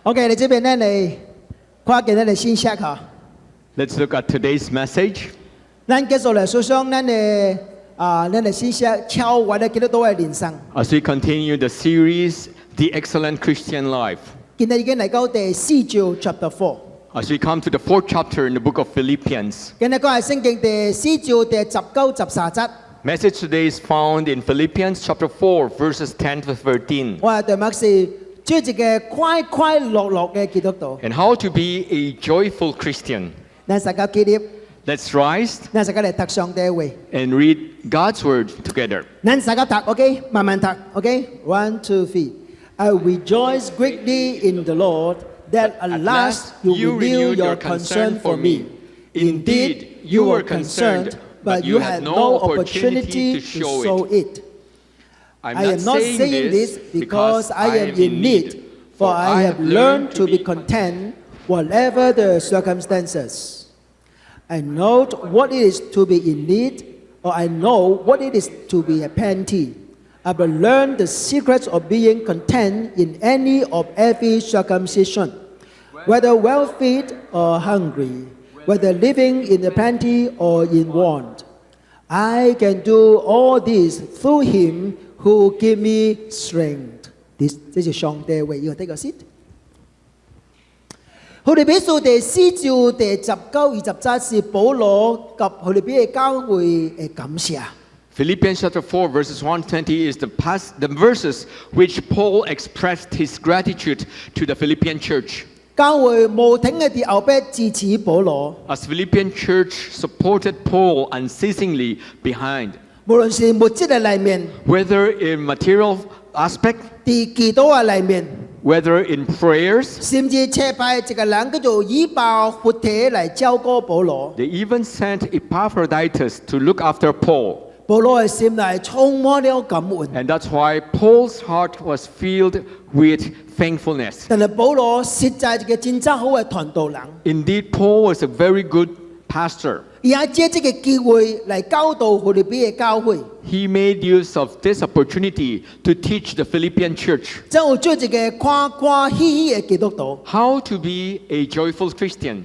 OK，你這邊咧，你跨境咧，你先 check 下。Let's look at today's message. 咱繼續嚟訴說咱哋先 check 超或者幾多嘅人生。As we continue the series, The Excellent Christian Life. 今日已經嚟到第4章 Chapter 4。As we come to the 4th chapter in the book of Philippians. 今日講係聖經第4章第19、13節。Message today is found in Philippians chapter 4, verses 10 to 13. 我係題目是做一個快快樂樂嘅基督徒。 And how to be a joyful Christian. 咱大家起立， Let's rise 咱大家嚟讀上帝話。 and read God's word together. 咱大家讀 ，OK， 慢慢讀 ，OK，1, 2, 3. I rejoice greatly in the Lord that at last you renew your concern for me. Indeed, you were concerned, but you had no opportunity to show it. I am not saying this because I am in need, for I have learned to be content whatever the circumstances. I know what it is to be in need, or I know what it is to be a plenty. I have learned the secrets of being content in any of every circumcision, whether well-fed or hungry, whether living in plenty or in want. I can do all this through Him who gives me strength. This is 上帝話要take a seat。腓立比書第4章第19、20節是保羅及腓立比嘅教會嘅感謝。Philippians chapter 4, verses 120 is the verses which Paul expressed his gratitude to the Philippian church. 教會無停嘅喺後邊支持保羅。As Philippian church supported Paul unceasingly behind. 無論是物質嘅裏面， Whether in material aspect, 喺祈禱嘅裏面， whether in prayers, 甚至車派一個人叫做以巴弗提嚟照顧保羅。 they even sent Epaphroditus to look after Paul. 保羅嘅心內充滿了感恩。 And that's why Paul's heart was filled with thankfulness. 但係保羅實在係一個真正好嘅傳道人， Indeed, Paul was a very good pastor. 而係借這個機會嚟教導腓立比嘅教會， He made use of this opportunity to teach the Philippian church 就做一個歡歡喜喜嘅基督徒。 how to be a joyful Christian.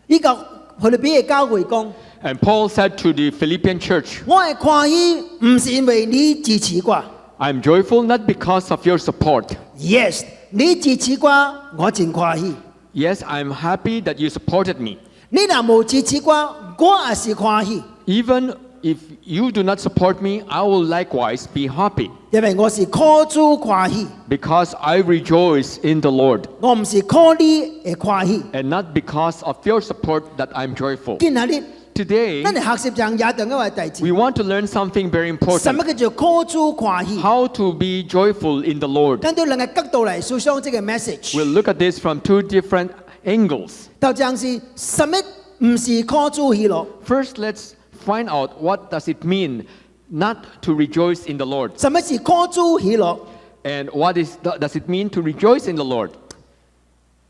呢個腓立比嘅教會講： And Paul said to the Philippian church, 我係歡喜，唔是因為你支持我。 I'm joyful not because of your support. Yes，你支持我，我真歡喜。 Yes, I'm happy that you supported me. 你若冇支持我，我也是歡喜， Even if you do not support me, I will likewise be happy 因為我是靠主歡喜， because I rejoice in the Lord 我唔是靠你嘅歡喜。 and not because of your support that I'm joyful. 今日 Today, 咱哋學習上也同一個代志， we want to learn something very 什麼 important. 叫做靠主歡喜？ How to be joyful in the Lord. 咱對兩個角度嚟訴說這個 message。 We'll look at this from two different angles. 頭先是什麼唔是靠主喜樂？ First, let's find out what does it mean not to rejoice in the Lord. 什麼是靠主喜樂？ And what does it mean to rejoice in the Lord?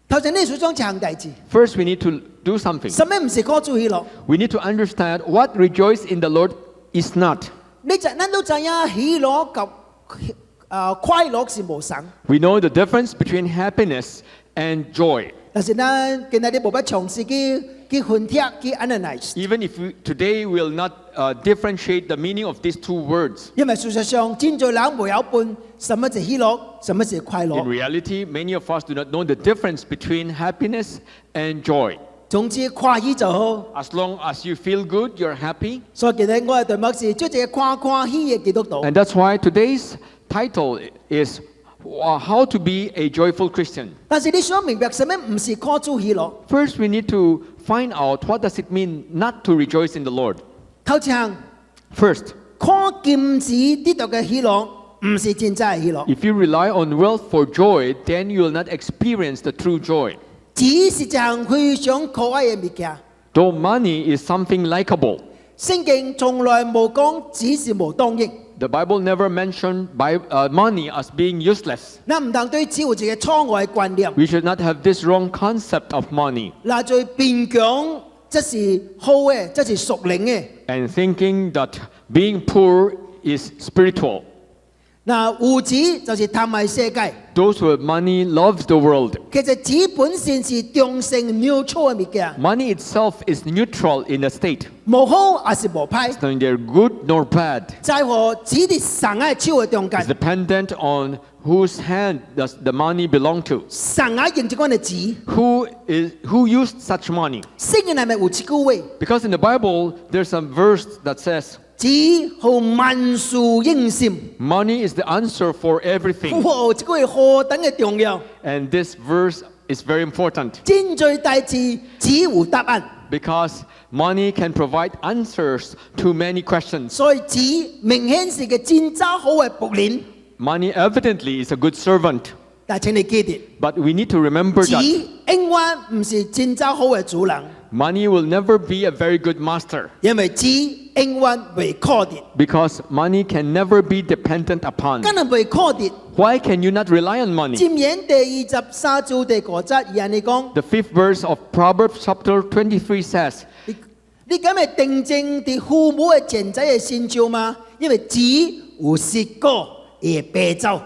頭先你訴說長代志， First, we need to do something. 什麼唔是靠主喜樂？ We need to understand what rejoice in the Lord is not. 咱都知影喜樂及快樂是無相， We know the difference between happiness and joy. 但是咱今日你無法嘗試去分析去 analyze， Even if today we'll not differentiate the meaning of these two words. 因為事實上真多人沒有分什麼是喜樂，什麼是快 In 樂。 reality, many of us do not know the difference between happiness and joy. 總之歡喜就好。 As long as you feel good, you're happy. 所以今日我嘅題目是做一個歡喜嘅基督徒。 And that's why today's title is How to be a Joyful Christian. 但是你想明白什麼唔是靠主喜樂？ First, we need to find out what does it mean not to rejoice in the Lord. 頭先 First, 靠金子得到嘅喜樂，唔是真正嘅喜樂。 if you rely on wealth for joy, then you will not experience the true joy. 只是一項非常可愛嘅物件。 Though money is something likable, 聖經從來冇講只是無當益。 the Bible never mentioned money as being useless. 咱唔通對只有一個錯誤嘅觀念。 We should not have this wrong concept of money 嗱，最變強，這是好嘅，這是屬靈嘅。 and thinking that being poor is spiritual. 嗱，有錢就是貪愛世界。 Those who have money loves the world. 其實錢本身是中性 neutral 嘅物件， Money itself is neutral in a state. 無好也是無歹， It's neither good nor bad. 在乎錢喺神嘅手嘅中 It's 間， dependent on whose hand does the money belong to. 神嘅用這款嘅錢， Who used such money? 聖經裡面有一句話， Because in the Bible, there's a verse that says, 錢互萬事應心。 money is the answer for everything. 哇！這句話何等嘅重要， And this verse is very important 真最大事錢有答案， because money can provide answers to many questions. 所以錢明顯是個真正好嘅僕人。 Money evidently is a good servant, 但請你記得， but we need to remember 錢 that 永遠唔是真正好嘅主人， money will never be a very good master 因為錢永遠未可得， because money can never be dependent upon. 梗係未可得。 Why can you not rely on money? 箴言第23章第5節，而你講， The fifth verse of Proverbs chapter 23 says, 你咁係定睛啲父母嘅前仔嘅先兆嘛？因為錢有蝕過而白走。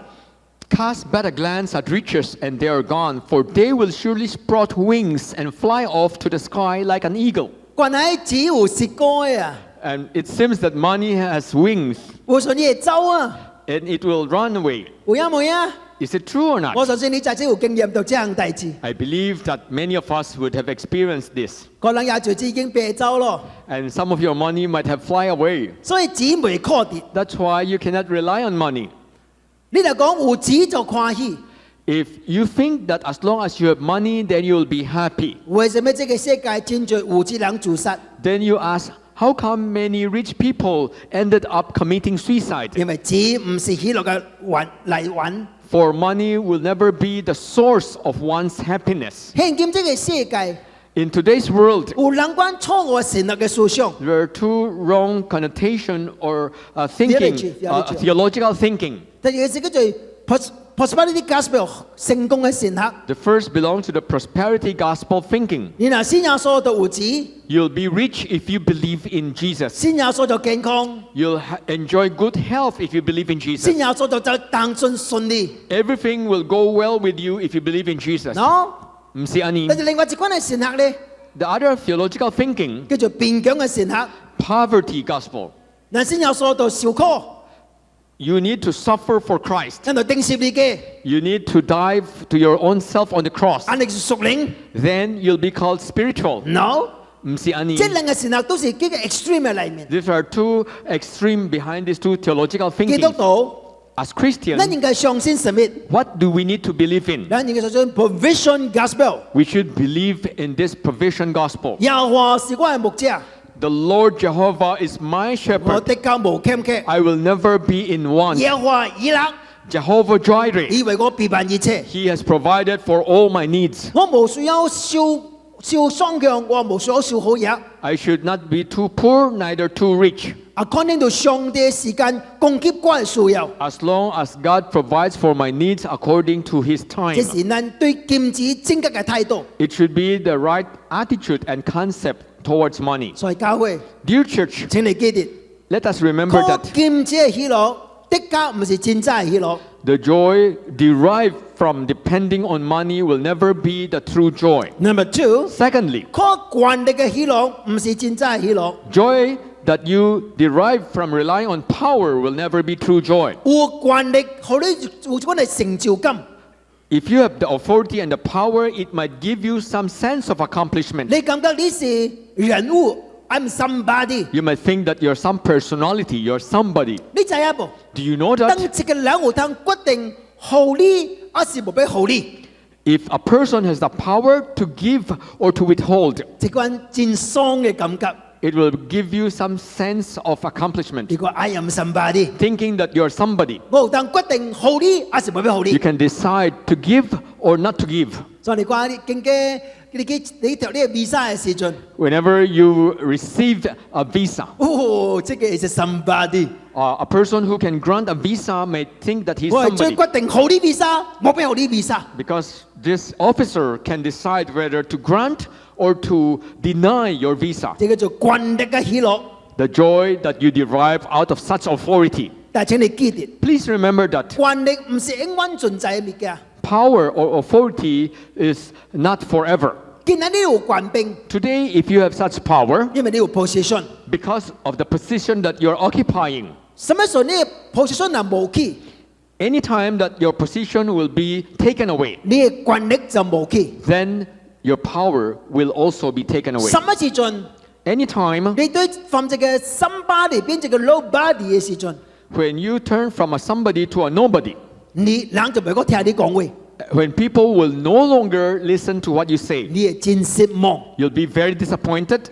Cast but a glance at riches and they are gone, for they will surely sprout wings and fly off to the sky like an eagle. 原來錢有蝕過嘅啊， And it seems that money has wings 我信你會走啊， and it will run away. 有影冇啊？ Is it true or 我 not? 相信你在這有經驗到這樣代志， I believe that many of us would have experienced this. 可能也就已經白走咯。 And some of your money might have fly away. 所以錢未可得， That's why you cannot rely on money. 你就講有錢就歡喜。 If you think that as long as you have money, then you will be happy. 為什麼這個世界真多有錢人自殺？ Then you ask, how come many rich people ended up committing suicide? 因為錢唔是喜樂嘅來源。 For money will never be the source of one's happiness. 現今這個世界 In today's world, 有兩關錯誤善惡嘅思想， there are two wrong connotation or thinking, theological thinking. 第二個是叫做 prosperity gospel 成功嘅善客。 The first belongs to the prosperity gospel thinking. 然後信耶穌就有錢， You'll be rich if you believe in Jesus. 信耶穌就健康， You'll enjoy good health if you believe in 信 Jesus. 耶穌就單純順利。 Everything will go well with you if you believe in Jesus. no，唔是啊你。但係另外一關嘅善客咧， The other theological thinking, 叫做貧窮嘅善客。 poverty gospel. 嗱，信耶穌就受苦， You need to suffer for Christ. 然後定十字架， You need to die to your own self on the cross. 眼力是屬靈。Then you'll be called spiritual. no，唔是啊你。這兩個善客都是幾個 extreme 嘅裡面。 These are two extreme behind these two theological 基督 thinking. 徒， As Christians, 咱應該相信什麼？ what do we need to believe in? 咱應該相信 provision gospel。 We should believe in this provision gospel. 耶和華是我嘅牧者， The Lord Jehovah is my 我 shepherd. 的家無欠缺。 I will never be in want. 耶和華以勒， Jehovah Jireh. 以為我必辦一切。 He has provided for all my needs. 我無需要受傷強，我無需要受好嘢。 I should not be too poor, neither too rich. according to 上帝嘅時間供給我嘅需要， As long as God provides for my needs according to His 這 time. 是咱對金錢正確嘅態度。 It should be the right attitude and concept towards money. 所以教會， Dear church, 請你記得， let us remember 靠 that 金錢嘅喜樂，的確唔是真正嘅喜樂。 the joy derived from depending on money will never be the true joy. Number two， Secondly, 靠權力嘅喜樂唔是真正嘅喜樂。 joy that you derive from relying on power will never be true joy. 有權力，讓你有種嘅成就感。 If you have the authority and the power, it might give you some sense of accomplishment. 你感覺你是人物 ，I'm somebody。 You might think that you're some personality, you're somebody. 你知影無？ Do you know 當 that? 一個人有通決定好你，還是無俾好你， If a person has the power to give or to withhold, 這款真爽嘅感覺。 it will give you some sense of accomplishment. 如果 I am somebody， Thinking that you're somebody, 我有通決定好你，還是無俾好 you 你。 can decide to give or not to give. 所以你講你經過你讀呢個 visa 嘅時陣， Whenever you received a visa, 哦，這個是 somebody， a person who can grant a visa may think that he's 我係最 somebody 決定好你 visa，冇俾好你 visa。 because this officer can decide whether to grant or to deny your visa. 這個叫做權力嘅喜樂。 The joy that you derive out of such authority. 但係請你記住， Please remember that 權力唔是永遠存在嘅物件。 power or authority is not forever. 今日你有權柄， Today, if you have such power, 因為你有 position。 because of the position that you're occupying, 什麼時候你嘅 position 係無去， anytime that your position will be taken away, 你嘅權力就無去。 then your power will also be taken away. 什麼時陣 Anytime 你對from一個 somebody 變一個 nobody 嘅時陣， when you turn from a somebody to a nobody, 你人就唔會聽你講話， when people will no longer listen to what you say, 你係真失望。 you'll be very disappointed.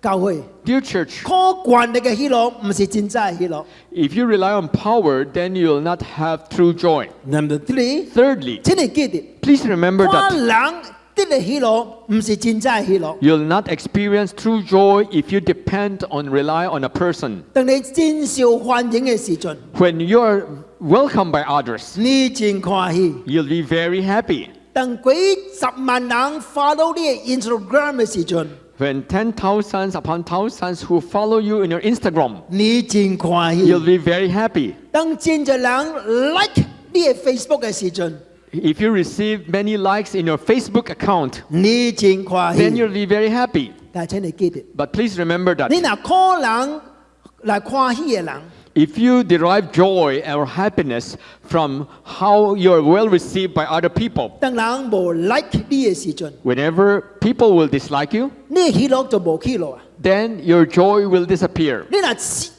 教會 Dear church, 靠權力嘅喜樂唔是真正嘅喜樂。 if you rely on power, then you will not have true joy. Number three， Thirdly, 請你記住， please remember 靠 that 人得嘅喜樂唔是真正嘅喜樂。 you'll not experience true joy if you depend on rely on a person. 當你真受歡迎嘅時陣， When you're welcomed by others, 你真歡喜。 you'll be very happy. 當幾十萬人 follow 你嘅 Instagram 嘅時陣， When 10,000s upon thousands who follow you in your Instagram, 你真歡喜。 you'll be very happy. 當真嘅人 like 你嘅 Facebook 嘅時陣， If you receive many likes in your Facebook account, 你真歡 then 喜。 you'll be very happy. 但係請你記住， But please remember 你 that 若靠人來歡喜嘅人， if you derive joy or happiness from how you're well received by other people, 當人無 like 你嘅時陣， whenever people will dislike you, 你嘅喜樂就無起落啊！ then your joy will disappear. 你若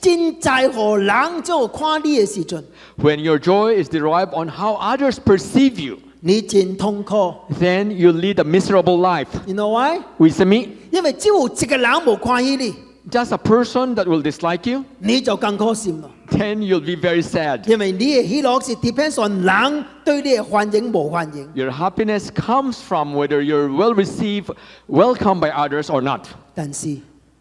真在乎人做看你嘅時陣， When your joy is derived on how others perceive you, 你真痛苦。 then you lead a miserable life. You know why？ With me, 因為只有一個人無歡喜你， just a person that will dislike you, 你就更可惜咯。 then you'll be very sad. 因為你嘅喜樂是 depends on 人對你嘅歡迎無歡迎。 Your happiness comes from whether you're well received, welcomed by others or not. 但是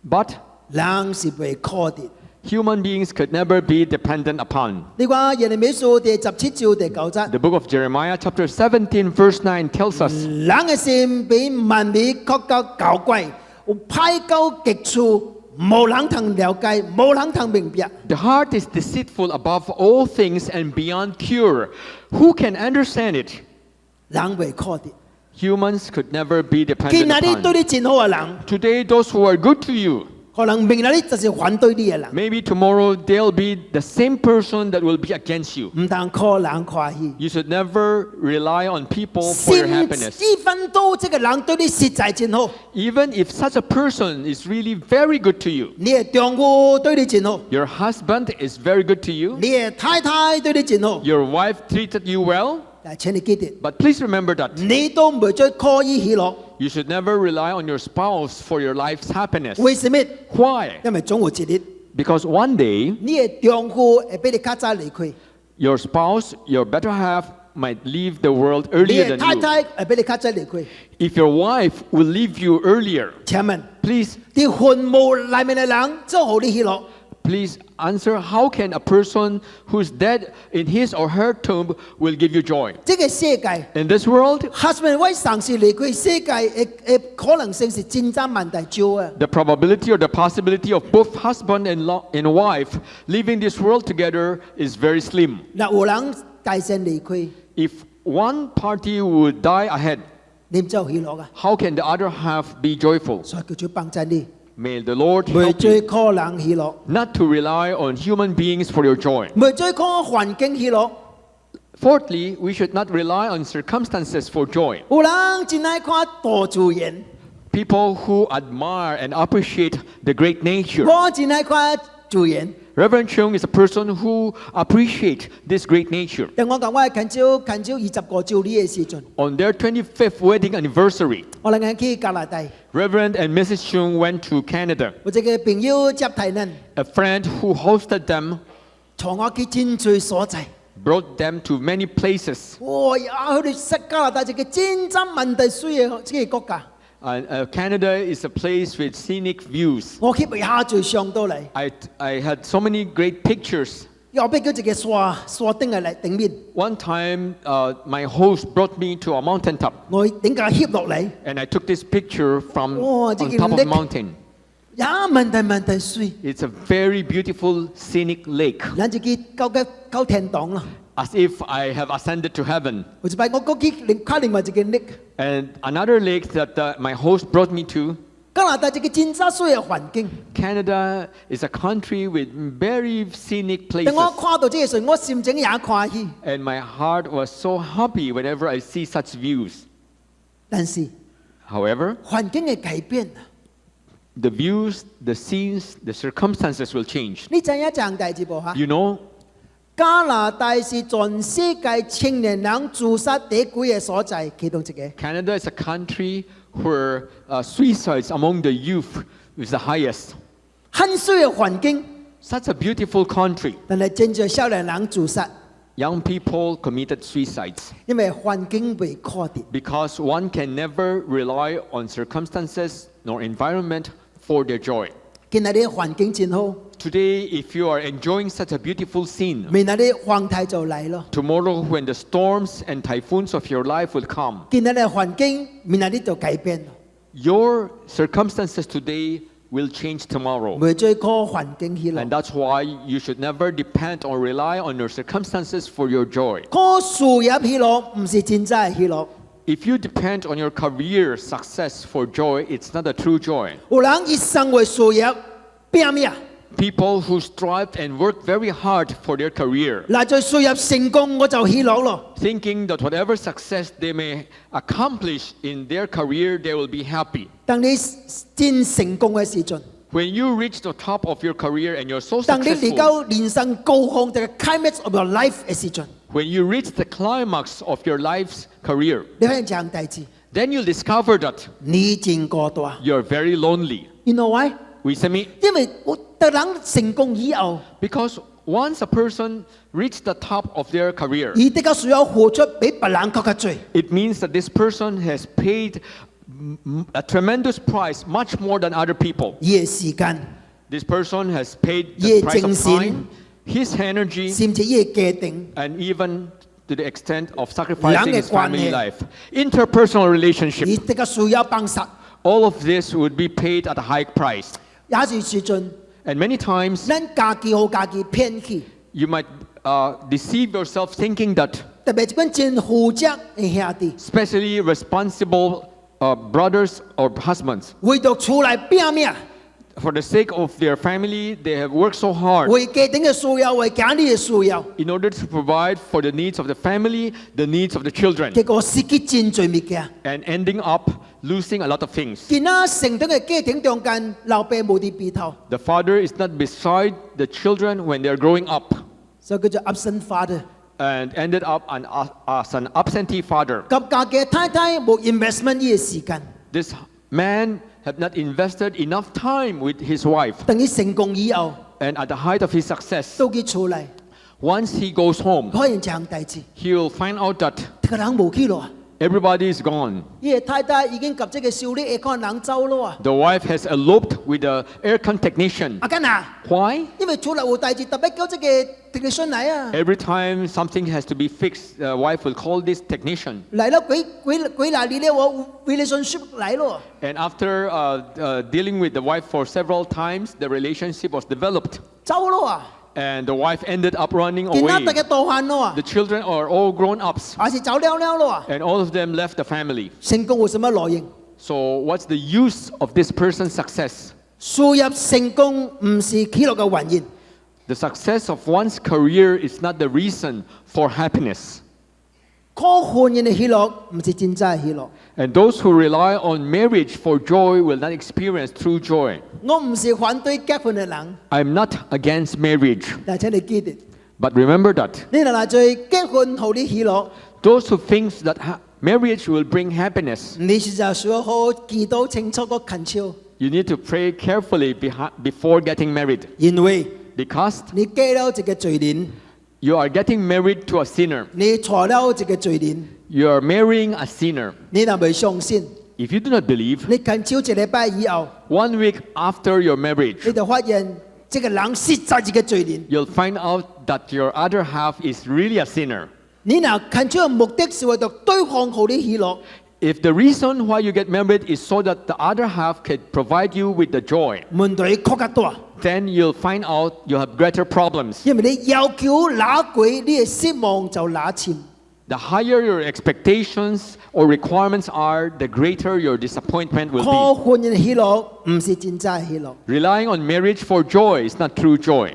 But 人是被靠的。 human beings could never be dependent upon. 你話耶利米書第17章第9節， The book of Jeremiah, chapter 17, verse 9, tells us 人嘅心比萬美曲到搞怪，有歹到極處，無人通了解，無人通明白。 the heart is deceitful above all things and beyond cure. Who can understand it? 人被靠的。 Humans could never be 今 dependent 日你對 upon. 你真好嘅人， Today, those who are good to you, 可能明日你就是反對你嘅人， maybe tomorrow they'll be the same person that will be against you. 唔通靠人歡喜。 You should never rely on people for your 先 happiness. 一分到這個人對你實在真好， Even if such a person is really very good to you, 你嘅丈夫對你真好， your husband is very good to you, 你嘅太太對你真好， your wife treated you well, 但係請你記住， but please remember that 你都唔會再靠伊喜樂。 you should never rely on your spouse for your life's happiness. 為什麼？ Why? 因為總有一日， Because one day, 你嘅丈夫會比你較早離開， your spouse, your better half, might leave the world 你 earlier 嘅 than 太 you. 太會比你較早離開。 If your wife will leave you earlier, 請問， please, 啲墳墓裏面嘅人做好你喜樂？ please answer, how can a person who's dead in his or her tomb will give you joy? 這個世界 In this world, ，husband 為上司離開世界嘅可能性是千真萬大少啊！ the probability or the possibility of both husband and wife leaving this world together is very slim. 嗱，有人大先離開， If one party would die ahead, 你唔做喜樂啊？ how can the other half be joyful? 所以叫做幫助你， May the Lord 唔 help 再 you 靠人喜樂， not to rely on human beings for your joy. 唔再靠環境喜樂。 Fourthly, we should not rely on circumstances for joy. 有人真愛看大自然， People who admire and appreciate the great nature. 我真愛看自然。 Reverend Chung is a person who appreciates this great nature. 但我講我係近朝20個照呢嘅時陣， On their 25th wedding anniversary, 我哋去加拿大， Reverend and Mrs. Chung went to Canada. 我一個朋友接待人， A friend who hosted them 帶我去真濟所在。 brought them to many places. 哇呀！佢哋識加拿大一個千真萬大水嘅這個國家， Canada is a place with scenic views. 我去一下就上到嚟， I had so many great pictures. 又俾佢一個山頂嚟頂面， One time, my host brought me to a mountaintop, 我頂架翕落嚟， and I took this picture from Oh, on this top of the lake. mountain. 也問題水， It's a very beautiful scenic lake, 咱就去到天堂啦。 as if I have ascended to heaven. 有一擺我過去另外一個 lake， And another lake that my host brought me to, 加拿大一個真差水嘅環境。 Canada, is a country with very scenic 當 places. 我看到這個時候，我心情也歡喜。 And my heart was so happy whenever I see such views. 但是 However, 環境嘅改變， the views, the scenes, the circumstances will change. 你知影一樣代志無嚇？ You know, 加拿大是全世界青年人自殺第幾嘅所在，其中一個。 Canada is a country where suicides among the youth is the highest. 很水嘅環境， Such a beautiful country. 但係真正少年人自殺， Young people committed suicides 因為環境未確定。 because one can never rely on circumstances nor environment for their joy. 今日啲環境真好， Today, if you are enjoying such a beautiful scene, 明日啲風台就嚟咯。 tomorrow when the storms and typhoons of your life will come, 今日嘅環境，明日啲就改變咯。 your circumstances today will change tomorrow. 未再靠環境喜樂 And，that's why you should never depend or rely on your circumstances for your joy. 靠事業喜樂唔是真正嘅喜樂。 If you depend on your career success for joy, it's not a true joy. 有人一生為事業拼命， People who strive and work very hard for their career, 嗱在事業成功我就喜樂咯。 thinking that whatever success they may accomplish in their career, they will be happy. 當你真成功嘅時陣， When you reach the top of your career and you're so 當你嚟 successful, 到人生高峰嘅 climax of your life 嘅時陣， when you reach the climax of your life's career, 你發現一樣代志， then you'll discover that 你真孤單。 you're very lonely. You know why？ Wisami, 因為我當人成功以後， because once a person reached the top of their career, 佢哋嘅需要付出比別人更加多。 it means that this person has paid a tremendous price, much more than other people. 佢嘅時間， This person has paid Yeah, the price of 精神。 time, his energy, 甚至佢嘅家庭， and even to the extent of 兩 sacrificing 嘅 his 關係。 family life. Interpersonal relationship, 佢哋嘅需要幫實， all of this would be paid at a high price. 也是時陣， And many times 咱家己好家己騙去， you might deceive yourself thinking that 特別一款真負責嘅兄弟， especially responsible brothers or husbands, 為咗出來拼命， for the sake of their family, they have worked so hard 為家庭嘅需要，為家裡嘅需要， in order to provide for the needs of the family, the needs of the children, 結果失去真濟物件。 and ending up losing a lot of things. 見仔成長嘅家庭中間，老爸冇啲鼻頭， The father is not beside the children when they're growing up, 所以叫做 absent father。 and ended up as an absentee father. 及家嘅太太冇 investment 呢個時間， This man had not invested enough time with his wife, 等佢成功以後， and at the height of his success, 到佢出嚟， once he goes home, 可能這樣代志， he will find out that 個人冇去咯。 everybody is gone. 呢個太太已經及即個修理 aircon 人走咯啊！ The wife has eloped with the aircon technician. 阿根啊， Why? 因為出嚟有代志，特別叫即個 technician 嚟啊！ Every time something has to be fixed, the wife will call this technician. 嚟咯，幾廿年咧，我 relationship 嚟咯。 And after dealing with the wife for several times, the relationship was developed. 走咯啊！ And the wife ended up running 見仔大 away. 家大漢咯啊 The，children are all grown ups, 還是走了咯啊！ and all of them left the family. 成功有什麼來源？ So, what's the use of this person's success? 事業成功唔是喜樂嘅原因， The success of one's career is not the reason for happiness. 靠婚姻嘅喜樂唔是真正嘅喜樂。 And those who rely on marriage for joy will not experience true joy. 我唔是反對結婚嘅人， I'm not against marriage, 但請你記得， but remember that 你嗱最結婚後啲喜樂， those who think that marriage will bring happiness, 你是就需要好好祈禱清楚個懇求， you need to pray carefully before getting married, 因為 because 你結了一個罪人， you are getting married to a sinner. 你娶了一個罪人， You are marrying a sinner. 你若未相信， If you do not believe, 你懇求一禮拜以後， 1 week after your marriage, 你就發現這個人實在一個罪人。 you'll find out that your other half is really a sinner. 你若懇求嘅目的是為咗對方好啲喜樂， If the reason why you get married is so that the other half can provide you with the joy, 問題確較大， then you'll find out you have greater problems. 因為你要求拿貴，你嘅失望就拿錢。 The higher your expectations or requirements are, the greater your disappointment will 靠 be. 婚姻嘅喜樂唔是真正嘅喜樂， Relying on marriage for joy is not true joy.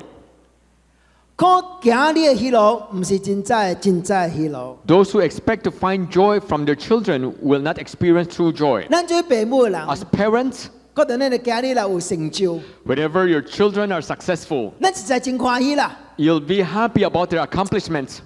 靠家裡嘅喜樂唔是真正嘅喜樂。 Those who expect to find joy from their children will not experience true joy. 咱做父母嘅人， As parents, 覺得咱嘅家裡有成就， whenever your children are successful, 咱實在真歡喜啦。 you'll be happy about their accomplishments.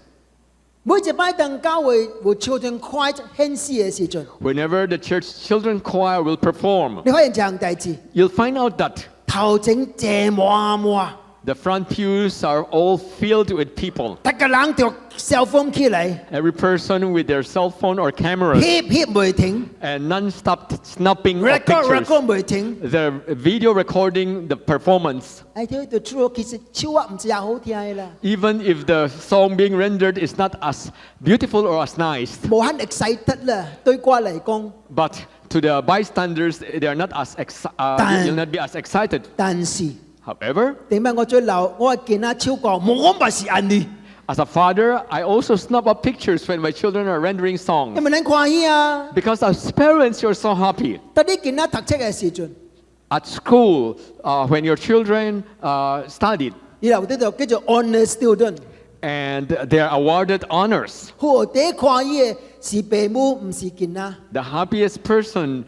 每一擺當教會有 children choir 獻詩嘅時陣， Whenever the church children choir will perform, 你發現一樣代志， you'll find out that 頭前坐滿滿， the front pews are all filled with people. 大家人就cell phone起嚟， Every person with their cell phone or cameras 翕袂停 and non-stop snapping of ，record pictures. 袂停。 They're video recording the performance. I tell you the truth，其實唱啊唔是也好聽嘅啦， Even if the song being rendered is not as beautiful or as nice, 無限 excited 啦，對我嚟講。 but to the bystanders, they are not as you'll not be as excited. 但是 However, 點解我最嬲？我見啊超過，我咪是安尼， as a father, I also snap up pictures when my children are rendering 因 songs. 為咱歡喜啊。 Because as parents, you're so happy. 但你見啊讀冊嘅時陣， At school, when your children studied 然後呢度叫做 honor student， and they are awarded honors, 好第一歡喜嘅是父母，唔是見啊。 the happiest person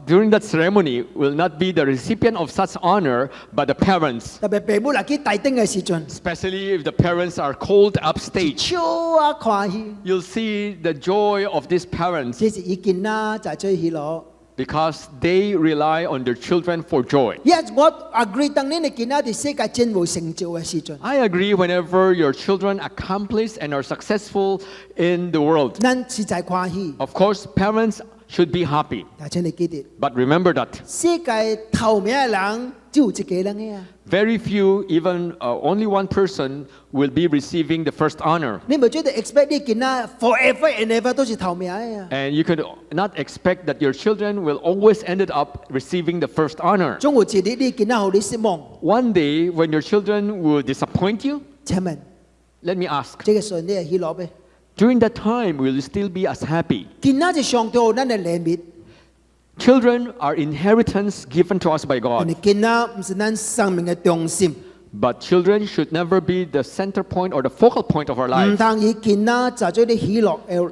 during that ceremony will not be the recipient of such honor, but the parents, 特別父母嚟去大丁嘅時陣， especially if the parents are called upstage. 超啊歡喜， You'll see the joy of these parents 這是已見啦，就係最喜樂。 because they rely on their children for joy. Yes，我 agree，當你哋見啊啲世界真無成就嘅時陣， I agree whenever your children accomplish and are successful in the world. 咱實在歡喜。 Of course, parents should be happy. 但請你記得， But remember that 世界頭名嘅人只有一個人嘅啊。 very few, even only one person, will be receiving the first honor. 你咪覺得 expect 你見啊 forever and ever 都是頭名嘅啊？ And you could not expect that your children will always end up receiving the first honor. 總有一日你見啊，好你失望。 One day, when your children will disappoint you, 請問， let me ask, 這個時候你係喜樂咩？ during that time, will you still be as happy? 見啊就上帝咱嘅禮物， Children are inheritance given to us by 但 God. 係見啊唔是咱生命嘅中心， But children should never be the center point or the focal point of our 唔 lives. 通以見啊就做啲喜樂嚟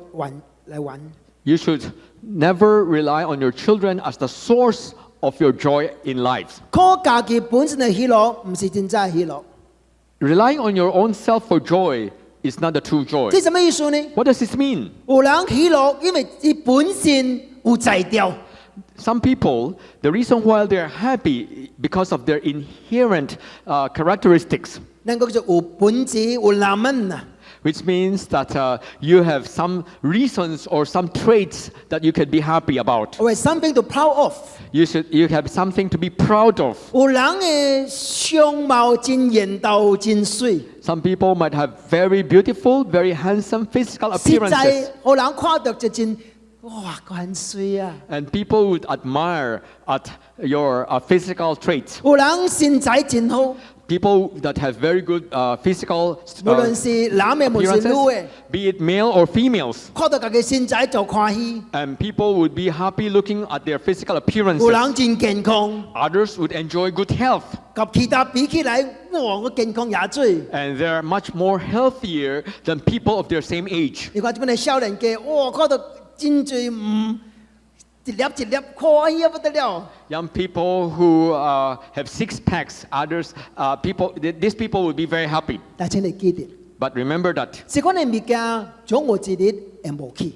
揾。 You should never rely on your children as the source of your joy in life. 靠家己本身嘅喜樂，唔是真正嘅喜樂。 Relying on your own self for joy is not the true joy. 即係什麼意思呢？ What does this mean? 有人喜樂，因為佢本身有才調。 Some people, the reason why they're happy because of their inherent characteristics, 能夠叫做有本質、有男人啊。 which means that you have some reasons or some traits that you can be happy about. Or something to proud of。 You have something to be proud of. 有人嘅相貌真豔豆真水， Some people might have very beautiful, very handsome physical 實在 appearances. 有人看到就真哇，佢很水啊！ And people would admire at your physical traits. 有人身材真好， People that have very good physical 無論是男嘅，無論是女 appearances, 嘅， be it male or females. 看到佢嘅身材就歡喜。 And people would be happy looking at their physical 有 appearances. 人真健康， Others would enjoy good health. 及其他比起來，哇，我健康也最。 And they're much more healthier than people of their same age. 你看這邊嘅少年家，哇，看到真最一粒一粒歡喜啊不得了。 Young people who have six packs, these people would be very happy. 但請你記得， But remember that 是講你物件總有一日會無去。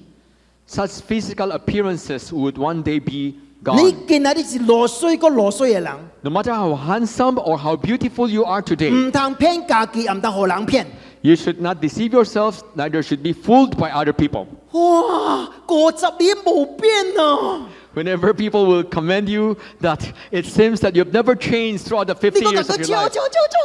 such physical appearances would one day be 你 gone. 見到你是落水個落水嘅人， No matter how handsome or how beautiful you are today, 唔通騙家己，也唔通互人騙。 you should not deceive yourselves, neither should be fooled by other people. 哇，50年冇變啊！ Whenever people will commend you that it seems that you've never changed throughout the 50你講 years 佢 of 跳 your 跳 life, 跳跳，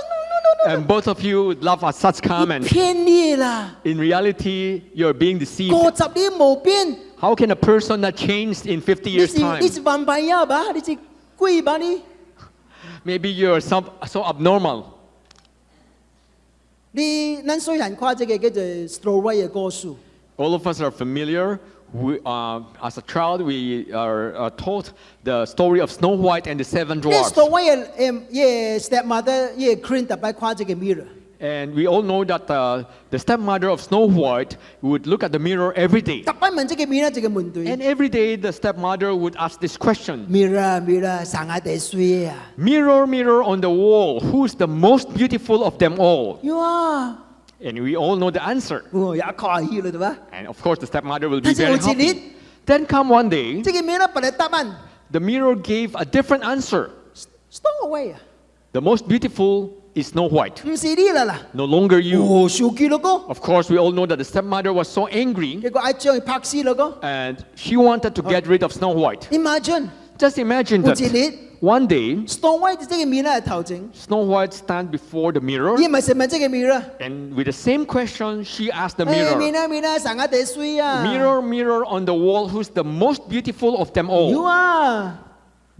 And both of you would laugh at such 你 comment. 骗你啦！ In reality, you're being deceived. 50年冇變， How can a person that changed in 50你 years' 是 time? 你是萬敗呀吧？你是鬼吧你？ Maybe you're so abnormal. 咱雖然看這個叫做 Stowaway 嘅故事， All of us are familiar. As a child, we are taught the story of Snow White and the seven 呢 dwarfs. Stowaway 嘅 stepmother 嘅 Queen 特別看這個 mirror， And we all know that the stepmother of Snow White would look at the mirror every day. 特別問這個 mirror 這個問題 And every day, the stepmother would ask this question. ，mirror mirror 生下第水啊 Mirror, mirror on the wall, who's the most beautiful of them all? ，you are， And we all know the answer. 哦，也看起了對吧？ And of course, the stepmother will be 但是 very 有一日， happy. Then come one day, 這個 mirror 不來答案 the mirror gave a different answer. ，Stowaway 啊， The most beautiful is Snow White, 唔是你啦啦， no longer you. 哦，受氣了個， Of course, we all know that the stepmother was so angry 結果愛將佢拍死了個 and she wanted to get rid of Snow White. ，imagine Just imagine 有 that 一日 one day, Stowaway 這個 mirror 嘅頭前， Snow White stand before the mirror 伊咪係問這個 mirror， and with the same question, she asked the 誒 mirror, mirror mirror 生下第水啊 Mirror, mirror on the wall, who's the most beautiful of them ，you all? 啊，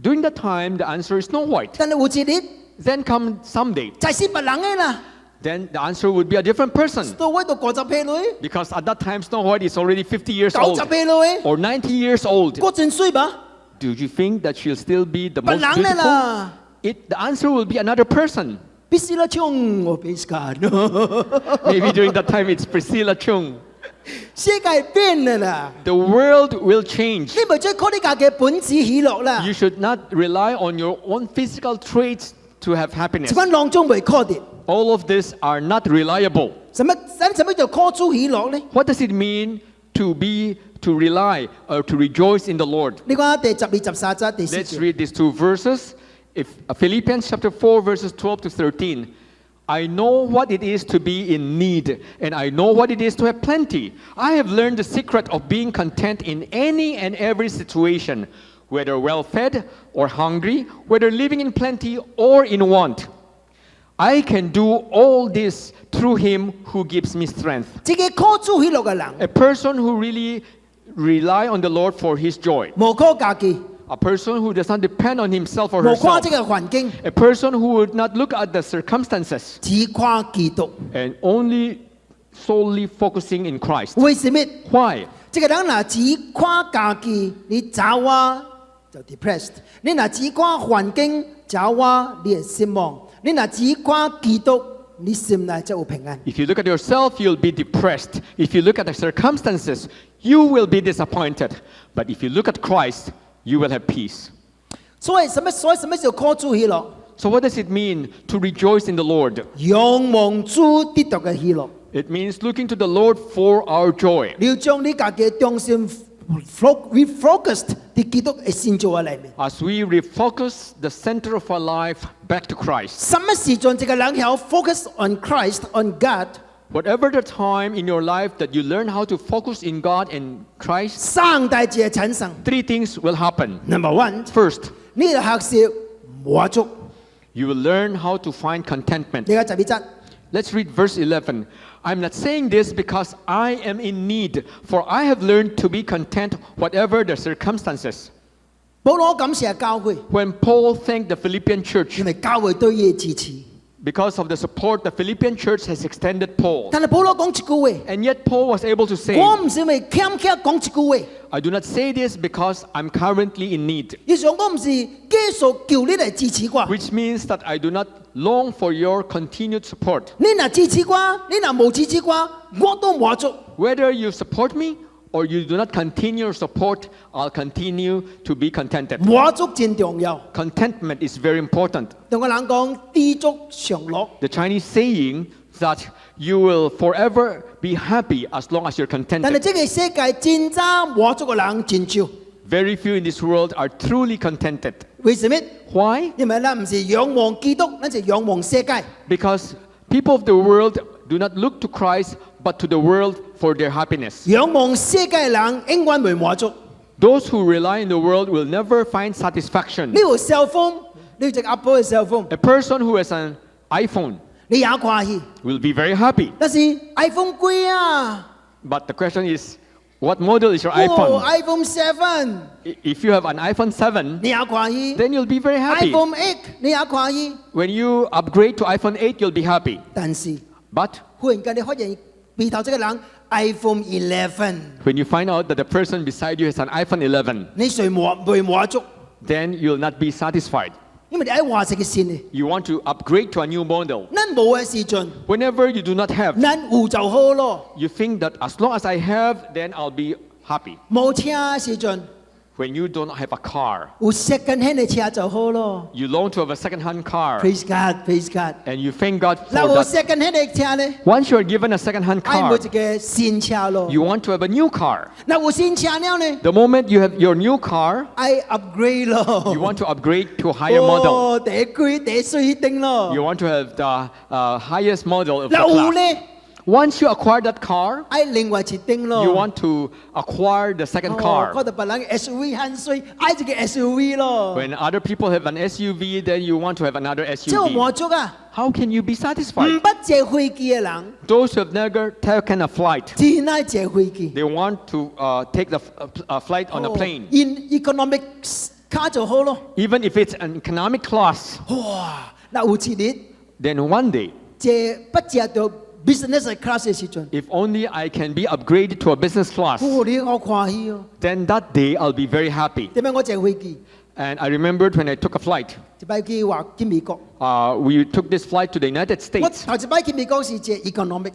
During that time, the answer is Snow White. 但係有一日 Then come someday, 就係別人嘅啦 then the answer would be a different person. ，Stowaway 到50歲女， Because at that time, Snow White is already 50 years 90 old 歲女， or 90 years old. 嗰陣水吧， Do you think that she'll still be the 別 most 人嘅 beautiful? 啦， The answer will be another person. 必須啦衝我俾㗎， Maybe during that time, it's Priscilla Chung. 世界變嘅啦， The world will change. 你咪再靠你家嘅本事喜樂啦， You should not rely on your own physical traits to have happiness. 這班當中未靠啲， All of these are not reliable. 什麼叫靠主喜樂呢？ What does it mean to rely or to rejoice in the Lord? 你講第12、13節第四 Let's 節， read these two verses. Philippians chapter 4, verses 12 to 13. I know what it is to be in need, and I know what it is to have plenty. I have learned the secret of being content in any and every situation, whether well fed or hungry, whether living in plenty or in want. I can do all this through him who gives me strength. 這個靠主喜樂嘅人， A person who really rely on the Lord for his joy. 無靠家己， A person who does not depend on himself or 無靠 herself. 這個環境， A person who would not look at the circumstances 只靠基督。 and only solely focusing in Christ. 為什麼？ Why? 這個人若只看家己，你找我就 depressed；你若只看環境，找我你會失望；你若只看基督，你心內就有平安。 If you look at yourself, you'll be depressed. If you look at the circumstances, you will be disappointed. But if you look at Christ, you will have peace. 所以什麼叫靠主喜樂？ So what does it mean to rejoice in the Lord? 仰望主得到嘅喜樂。 It means looking to the Lord for our joy. 你要將你家嘅重心 refocused 喺基督嘅聖造嘅裏面。 As we refocus the center of our life back to Christ. 什麼時陣這個人要 focus on Christ on God？ Whatever the time in your life that you learn how to focus in God and Christ, 三大事產生。 three things will happen. Number one， First, 你就學習滿足。 you will learn how to find contentment. 你嘅12節。 Let's read verse 11. I'm not saying this because I am in need, for I have learned to be content whatever the circumstances. 保羅感謝教會， When Paul thanked the Philippian church 因為教會對佢嘅支持。 because of the support the Philippian church has extended Paul. 但係保羅講一句話， And yet Paul was able to say, 我唔是咪謙謙講一句話， I do not say this because I'm currently in need, 以上我唔是繼續叫你嚟支持我。 which means that I do not long for your continued support. 你若支持我，你若冇支持我，我都滿足。 Whether you support me or you do not continue your support, I'll continue to be contented. 滿足真重要。 Contentment is very important. 同個人講知足常樂， The Chinese saying that you will forever be happy as long as you're 但係 contented. 這個世界真正滿足嘅人真少。 Very few in this world are truly contented. 為什麼？ Why? 因為咱唔是仰望基督，咱是仰望世界。 Because people of the world do not look to Christ but to the world for their happiness. 仰望世界嘅人永遠未滿足。 Those who rely on the world will never find satisfaction. 你有 cell phone，你有隻 Apple 嘅 cell phone， A person who has an iPhone, 你也歡喜。 will be very happy. 但是 iPhone 貴啊， But the question is, what model is your 哦 iPhone? iPhone 7， If you have an iPhone 7, 你也歡喜。 then you'll be very happy. iPhone 8，你也歡喜。 When you upgrade to iPhone 8, you'll be happy. 但是 But 忽然間你發現背頭這個人 iPhone 11， when you find out that the person beside you has an iPhone 11, 你誰未滿足？ then you'll not be satisfied. 因為你喺話食嘅線呢， You want to upgrade to a new model. 咱冇嘅時陣， Whenever you do not have, 咱有就好咯。 you think that as long as I have, then I'll be happy. 冇車嘅時陣， When you don't have a car, 有 second hand 嘅車就好咯。 you long to have a second-hand car, Praise God, praise God。 and you thank God 嗱， for 有 that. second hand 嘅車呢， Once you're given a second-hand 愛 car, 每一個新車咯。 you want to have a new car. 嗱，有新車了呢， The moment you have your new car, 愛 upgrade 咯。 you want to upgrade to a higher model. 哦，第一貴第一水頂咯。 You want to have the highest model of the 嗱，有 class. 呢， Once you acquire that car, 愛另外一頂咯。 you want to acquire the second 哦， car. 嗰度別人 SUV 很水，愛一個 SUV 咯。 When other people have an SUV, then you want to have another 即係 SUV. 滿足啊！ How can you be 唔 satisfied? 不坐飛機嘅人， Those who have never taken a flight, 真係坐飛機。 they want to take the flight on a plane. In economic car 就好咯。 Even if it's an economic class, 哇！嗱，有一日 then one day, 坐不坐到 business class 嘅時陣， if only I can be upgraded to a business class, 哦，你好歡喜哦！ then that day I'll be very happy. 點解我坐飛機？ And I remembered when I took a flight. 一擺機話去美國， We took this flight to the United 我 States. 頭一擺去美國是坐 economic，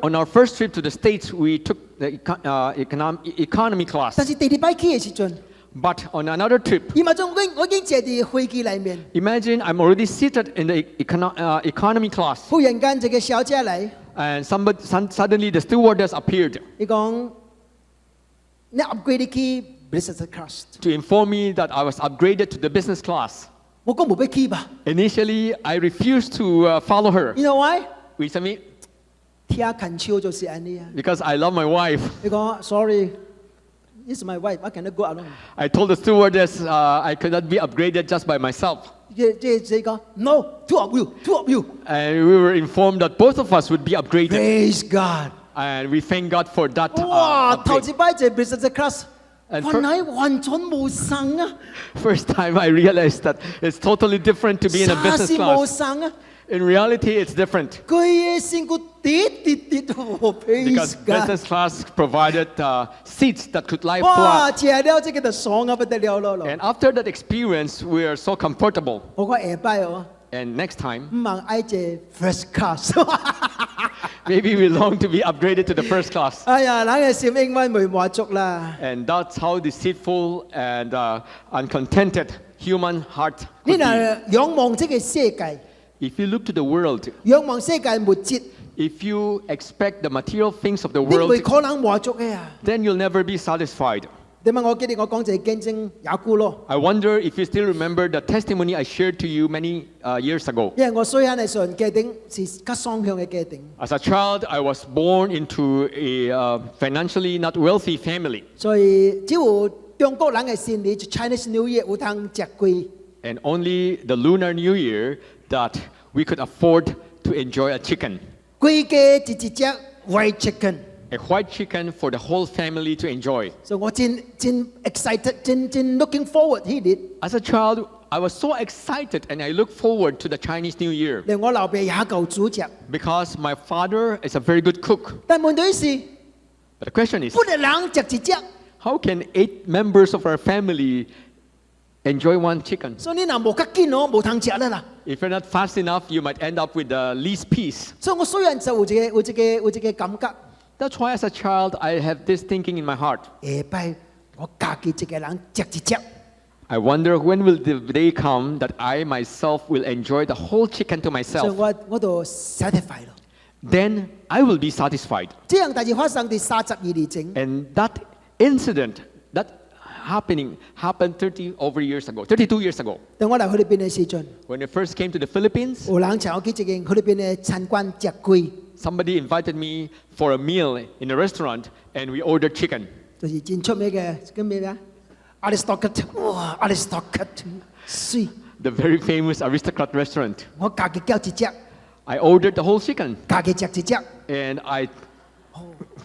On our first trip to the States, we took the economy class. 但是第二擺去嘅時陣， But on another trip, 而嘛仲我已經坐喺飛機裡面， imagine I'm already seated in the economy class, 忽然間一個小姐嚟， and suddenly the stewardess appeared 你講你 upgrade 去 business class， to inform me that I was upgraded to the business class. 我講冇俾去吧 Initially, I refused to follow her. ？You know why？ Recently, 聽近超就是安尼啊！ because I love my wife, 你講 sorry，this is my wife，I cannot go alone。 I told the stewardess I could not be upgraded just by myself. 即講 no，two of you，two of you。 And we were informed that both of us would be upgraded. Praise God！ And we thank God for that 哇！頭 upgrade. 一擺坐 business class， And 原來完全冇生啊！ First time I realized that it's totally different to be in a 啥 business 是冇 class. 生啊？ In reality, it's different 佢嘅身軀跌哦 because ，Praise God！ business class provided seats that could lie 哇！ flat. 坐了即個就爽啊不得了咯！ And after that experience, we are so comfortable. 我講下擺哦， And next time, 唔盲愛坐 first class。 maybe we long to be upgraded to the first class. 哎呀，人嘅小英文未滿足啦。 And that's how deceitful and uncontented human heart 你 could be. 嗱仰望這個世界， If you look to the world, 仰望世界末節， if you expect the material things of the 你唔會 world, 可能滿足嘅啊！ then you'll never be satisfied. 點解我記得我講就係見證雅古咯？ I wonder if you still remember the testimony I shared to you many years ago. 因為我細漢嘅時候家庭是較雙向嘅家庭， As a child, I was born into a financially not wealthy family. 所以只有中國人嘅新年 Chinese New Year 有通食貴， And only the Lunar New Year that we could afford to enjoy a chicken. 貴嘅一隻 white chicken， A white chicken for the whole family to enjoy. 所以我真 excited，真 looking forward 呢日， As a child, I was so excited and I look forward to the Chinese New Year 令我老爸也夠煮食。 because my father is a very good cook. 但問題是， But the question is, 不能人食一隻， how can 8 members of our family enjoy one chicken? 所以你若無較緊哦，無通食啦啦。 If you're not fast enough, you might end up with the least piece. 所以我雖然就有一個感覺， That's why as a child, I have this thinking in my heart. 下擺我家己一個人食一隻。 I wonder when will the day come that I myself will enjoy the whole chicken to 所以 myself. 我就 satisfy 咯。 Then I will be satisfied. 這樣大事發生喺32年前， And that incident, that happened 32 years ago. 當我嚟菲律賓嘅時陣， When I first came to the Philippines, 有人請我去一間菲律賓嘅餐館食貴， somebody invited me for a meal in a restaurant and we ordered chicken. 就是真出名嘅叫咩啊 ？Aristocrat， 哇 ！Aristocrat，水， The very famous aristocrat restaurant. 我家己叫一隻， I ordered the whole chicken 家己食一隻 and I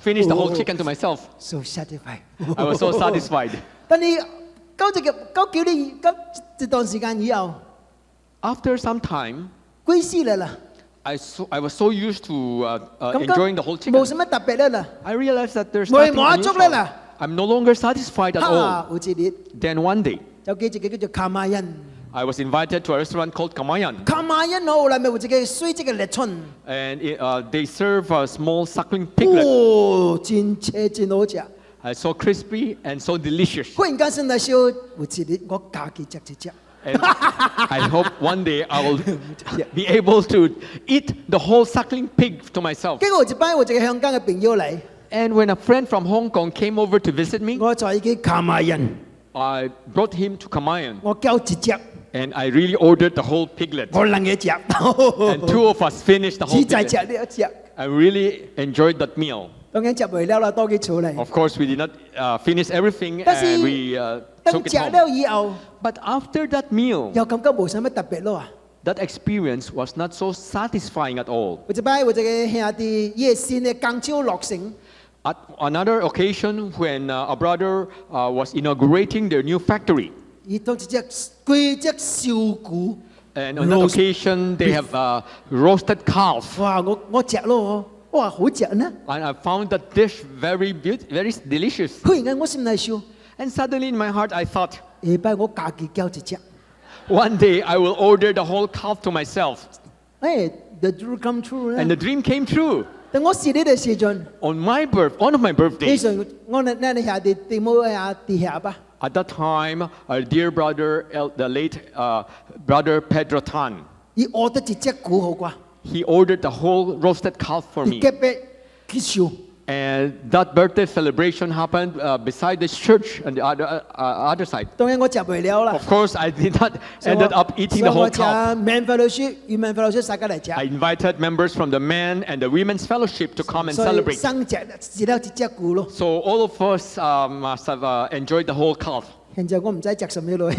finished the whole chicken to myself. ，so satisfied。 I was so satisfied. 但係九年一段時間以後， After some time, 歸師嚟啦， I was so used to 咁 enjoying the whole 冇 chicken. 什麼特別啦。 I realized that there's 冇 nothing 滿足 unusual. 啦。 I'm no longer satisfied at all. 有一日 Then one day, 有幾隻叫做卡瑪恩， I was invited to a restaurant called Kamayan. 卡瑪恩好啦，咪有一個水質嘅烈春， And they serve a small suckling piglet. 哦，真切真好食。 So crispy and so delicious. 忽然間先嚟燒，有一日我家己食一隻。 And I hope one day I will be able to eat the whole suckling pig to myself. 結果有一擺有一個香港嘅朋友嚟， And when a friend from Hong Kong came over to visit me, 我在已經卡瑪恩， I brought him to Kamayan. 我叫一隻， And I really ordered the whole piglet. 我兩個食， And two of us finished the whole 只在 piglet. 食呢一隻。 I really enjoyed that meal. 當然食唔了啦，多幾處理。 Of course, we did not finish everything 但是 and we 當 took 食 it home. 了以後， But after that meal, 又感覺冇什麼特別咯啊！ that experience was not so satisfying at all. 有一擺有一個兄弟，伊嘅新嘅工廠落成， At another occasion, when a brother was inaugurating their new factory, 伊當一隻幾隻燒骨， and on that occasion, they have roasted calf. 哇！我食咯，哇好食呢！ And I found that dish very delicious. 忽然間我心內想， And suddenly in my heart, I thought, 下擺我家己叫一隻。 one day I will order the whole calf to myself. 誒，the dream come true And 啦！ the dream came true. 當我試呢個時陣， On one of my 呢 birthdays, 陣我哋兄弟地冇下地下吧， at that time, our dear brother, the late brother Pedro Tan, 伊餓得一隻骨好啩， he ordered the whole roasted calf for 伊 me. 結別去燒。 And that birthday celebration happened beside the church on the other side. 當然我食唔了啦 Of。course, I did not ended up eating the 所以 whole 我 calf. 請免費老師、與免費老師大家嚟食。 I invited members from the men and the women's fellowship to come and 所以 celebrate. 生食了一隻骨咯。 So all of us must have enjoyed the whole calf. 現在我唔知食什麼咯，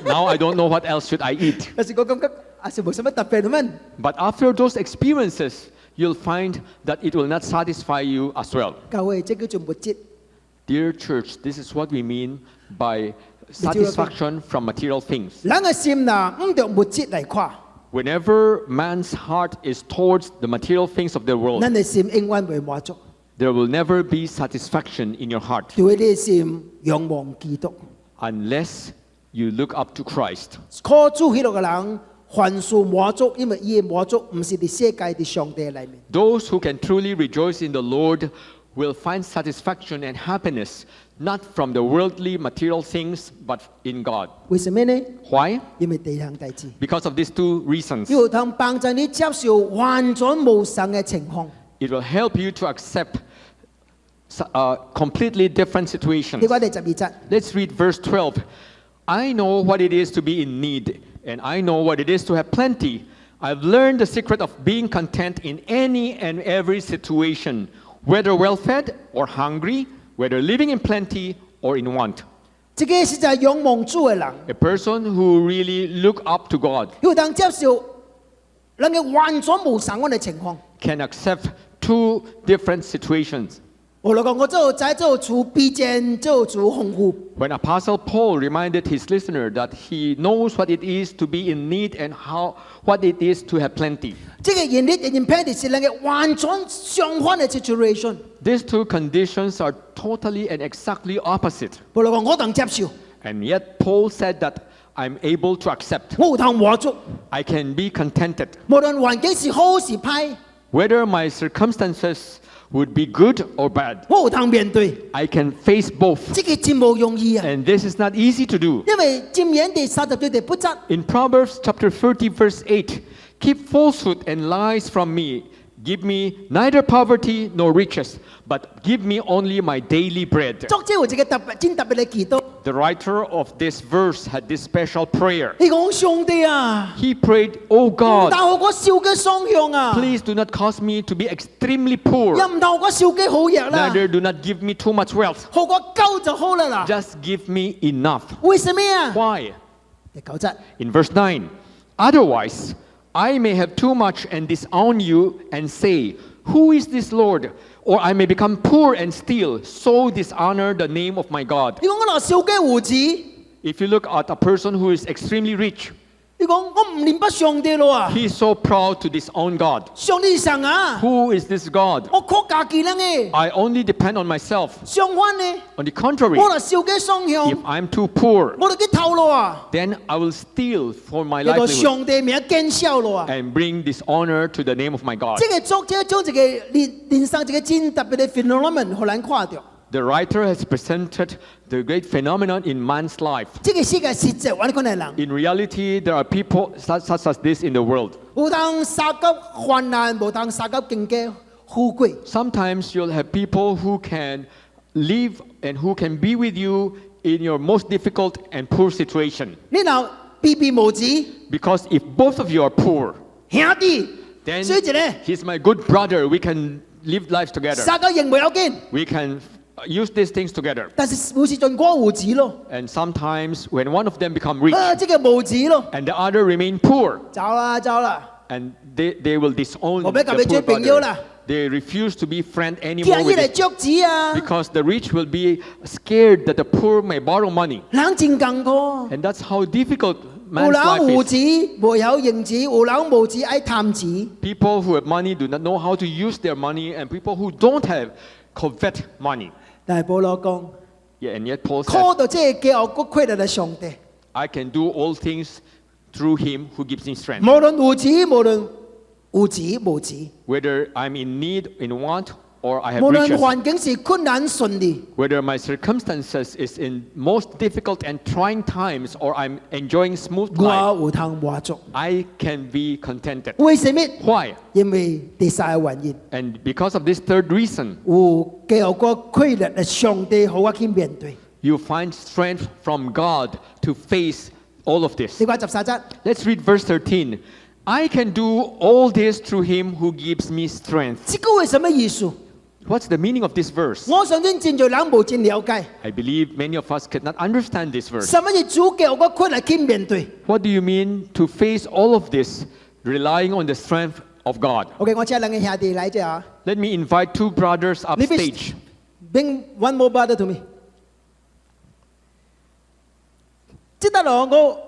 Now I don't know what else should I eat. 但是我感覺還是冇什麼特別嘅咩。 But after those experiences, you'll find that it will not satisfy you as well. 教會即叫做物質， Dear church, this is what we mean by satisfaction from material things. 人嘅心呐，唔着物質嚟看， Whenever man's heart is towards the material things of the world, 咱嘅心永遠會滿足。 there will never be satisfaction in your heart 對你嘅心仰望基督， unless you look up to Christ. 靠主喜樂嘅人，凡事滿足，因為伊嘅滿足唔是喺世界嘅上帝裏面。 Those who can truly rejoice in the Lord will find satisfaction and happiness not from the worldly material things but in God. 為什麼呢？ Why? 因為第二項代志， Because of these two reasons. 要通幫助你接受完全無神嘅情況。 It will help you to accept completely different situations. 呢個第12節。 Let's read verse 12. I know what it is to be in need, and I know what it is to have plenty. I've learned the secret of being content in any and every situation, whether well fed or hungry, whether living in plenty or in want. 這個是在仰望主嘅人， A person who really look up to God 要通接受人嘅完全無神嘅情況。 can accept two different situations. 我嚟講，我做在做處必見，做處豐富。 When Apostle Paul reminded his listener that he knows what it is to be in need and what it is to have plenty. 這個現實現偏是人嘅完全相反嘅 situation。 These two conditions are totally and exactly opposite. 我嚟講，我能接受， And yet Paul said that I'm able to accept. 我有通滿足， I can be contented. 無論環境是好是歹， Whether my circumstances would be good or bad, 我有通面對。 I can face both. 這個真無容易啊！ And this is not easy to do. 因為箴言第30第8節， In Proverbs chapter 30 verse 8, keep falsehood and lies from me. Give me neither poverty nor riches, but give me only my daily bread. 作者有一個真特別嘅祈禱。 The writer of this verse had this special prayer. 你講上帝啊， He prayed, Oh 唔 God, 但我少嘅雙向啊， please do not cause me to be extremely poor. 又唔但我少嘅好嘢啦， Neither do not give me too much wealth. 好我夠就好啦啦。 Just give me enough. 為什麼啊？ Why? 第9節， In verse 9, otherwise I may have too much and disown you and say, Who is this Lord? Or I may become poor and steal, so dishonor the name of my God. 你講我嗱小家胡子，你 If you look at a person who is extremely rich, 講我唔認不上帝咯啊！ he is so proud to disown God. 上帝是神啊！ Who is this God? 我靠家己人嘅， I only depend on myself. 相反呢， On the contrary, 我嗱小家雙向， if I'm too poor, 我就去偷咯啊！ then I will steal for my 呢個 livelihood 上帝名見笑咯啊！ and bring dishonor to the name of my God. 即係作者將一個連上一個真特別嘅 phenomenon 互咱看到， The writer has presented the great phenomenon in man's life. 即個世界實際我哋講係人， In reality, there are people such as this in the world. 無當殺急患難，無當殺急經濟富貴。 Sometimes you'll have people who can live and who can be with you in your most difficult and poor situation. 你嗱比比無子， Because if both of you are poor, 兄弟， then 所以一咧 he's my good brother. We can live lives together. 殺急仍未有見， We can use these things together. 但是有時盡過胡子咯， And sometimes when one of them become rich 即係無子咯， and the other remain poor, 走啦， and they will disown 我俾 the 夾你做 poor 朋友 brother. 啦， They refuse to be friend 聽 anymore 伊 with 嚟 this, 捉子啊， because the rich will be scared that the poor may borrow money. 人真艱苦。 And that's how difficult 有 man's 人 life 胡 is. 子沒有認子，有人無子愛貪子。 People who have money do not know how to use their money, and people who don't have covet money. 但係保羅講， Yeah, and yet Paul 靠 said, 到這個叫我虧待上帝， I can do all things through him who gives me strength. 無論胡子，無論胡子無子， Whether I'm in need, in want, or I have 無論 riches. 環境是困難順利， Whether my circumstances is in most difficult and trying times, or I'm enjoying smooth 我 life, 有通滿足。 I can be contented. 為什麼？ Why? 因為第三個原因， And because of this third reason, 有叫我虧待嘅上帝，好我去面對。 you find strength from God to face all of this. 你話13節， Let's read verse 13. I can do all this through him who gives me strength. 這個係什麼意思？ What's the meaning of this verse? 我相信真在人無真了解， I believe many of us cannot understand this verse. 什麼是主叫我虧待去面對 What do you mean to face all of this relying on the strength of God? ？OK，我請兩個兄弟來者啊 Let me invite two brothers up Maybe- stage. ，bring one more brother to me。即得咯，我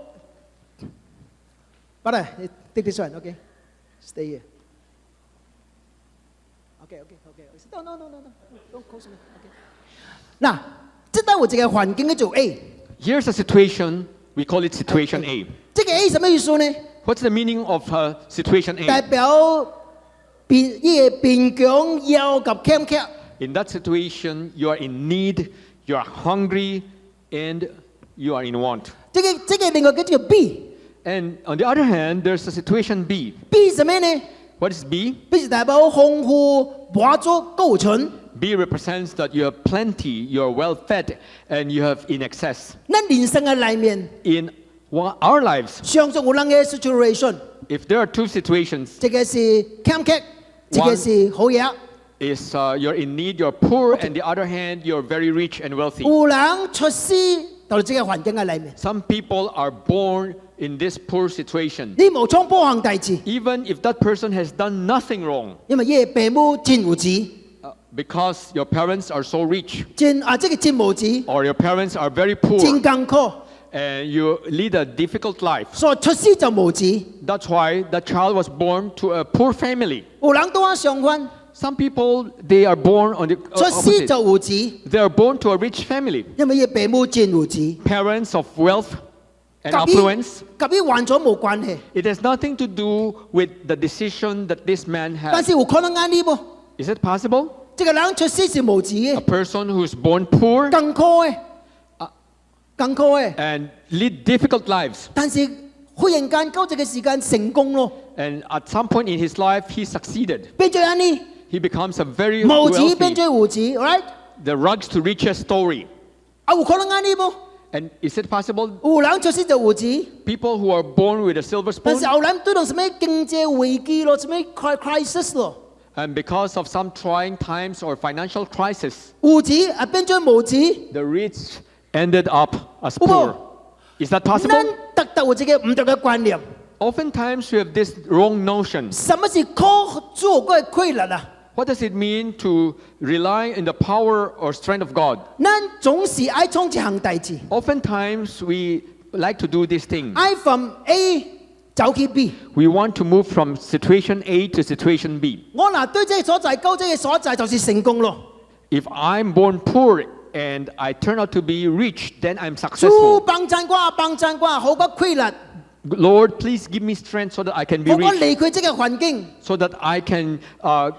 ，brother，你 take this one，OK，stay here。OK，don't close me。OK，嗱，即得有一個環境叫做 A， Here's a situation, we call it situation A. 這個 A 什麼意思呢？ What's the meaning of situation 代 A? 表邊邊疆要及欠缺， In that situation, you are in need, you are hungry, and you are in want. 這個另外叫做 B。 And on the other hand, there's a situation B. B 什麼呢 What is B? ？B 是代表豐富、滿足、夠存。 B represents that you have plenty, you are well fed, and you have in excess. 咱人生嘅裏面， In our lives, 常常有人嘅 situation， if there are two situations, 一個是欠缺，一個是好嘢。 is you're in need, you're poor, and the other hand, you're very rich and wealthy. 有人出世到這個環境嘅裏面， Some people are born in this poor situation. 你無創波行大事， Even if that person has done nothing wrong, 因為伊嘅父母真有錢， because your parents are so rich, 真個真無錢， or your parents are very poor, 真艱苦， and you lead a difficult life. 所以出世就無錢。 That's why the child was born to a poor family. 有人都話相反， Some people, they are born on the 出世 opposite. 就有錢， They are born to a rich family. 因為伊嘅父母真有錢， Parents of wealth and 甲 affluence. 伊患咗冇關係。 It has nothing to do with the decision that this man 但 had. 是有可能啱呢噃， Is it possible? 這個人出世是無錢 A 嘅， person who is born poor 艱苦嘅，艱苦嘅， and lead difficult lives, 但是忽然間到這個時間成功咯， and at some point in his life he succeeded. 變咗啱呢， He becomes a very 無錢變 wealthy, 咗有錢 ，right？ the rags to riches story. 啊，有可能啱呢噃， And is it possible? 有人出世就有錢， People who are born with a silver 但 spoon, 是後來對到什麼經濟危機咯，什麼 crisis 咯， and because of some trying times or financial crisis, 有錢啊變咗無錢， the rich ended up as Opo. poor. Is that possible? 咱特有這個唔同嘅觀念， oftentimes we have this wrong notion. 什麼是靠主嗰個規律啊？ What does it mean to rely on the power or strength of God? 咱總是愛創一項代志， Oftentimes we like to do this thing. 愛 from A 走去 B。 We want to move from situation A to situation B. 我嗱對這個所在，高這個所在就是成功咯。 If I'm born poor and I turn out to be rich, then I'm 主 successful. 幫贊我，幫贊我，好個規律， Lord, please give me strength so that I can be 好我 rich, 離開這個環境。 so that I can